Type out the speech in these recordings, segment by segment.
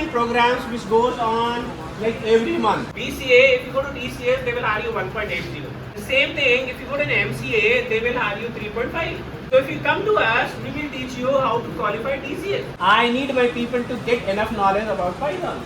online programs which goes on like every month. DCA, if you go to DCA, they will hire you 1.80. The same thing, if you go to an MCA, they will hire you 3.5. So if you come to us, we will teach you how to qualify DCA. I need my people to get enough knowledge about Python.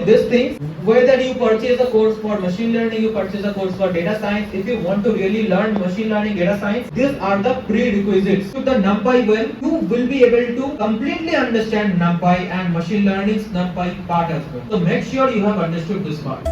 This thing, whether you purchase a course for machine learning, you purchase a course for data science, if you want to really learn machine learning, data science, these are the prerequisites to the NumPy well. You will be able to completely understand NumPy and machine learning's NumPy part as well. So make sure you have understood this part.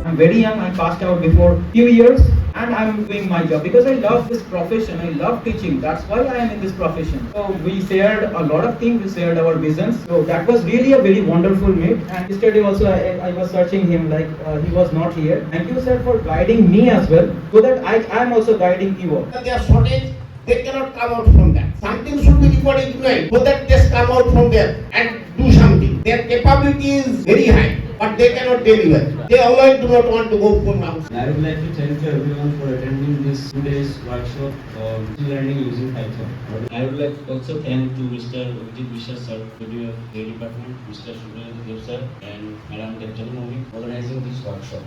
I'm very young, I passed out before few years and I'm doing my job because I love this profession, I love teaching, that's why I am in this profession. So we shared a lot of things, we shared our visions, so that was really a very wonderful meet. And yesterday also I was searching him like he was not here. Thank you sir for guiding me as well, so that I am also guiding you. Their shortage, they cannot come out from that. Something should be recognized so that they come out from there and do something. Their capability is very high, but they cannot deliver. They always do not want to go from house. I would like to thank everyone for attending this 2 days workshop on learning using Python. I would like to also thank to Mr. Abhijit Vishal sir, Video Department, Mr. Subhadev sir, and Madam Captain Momi organizing this workshop.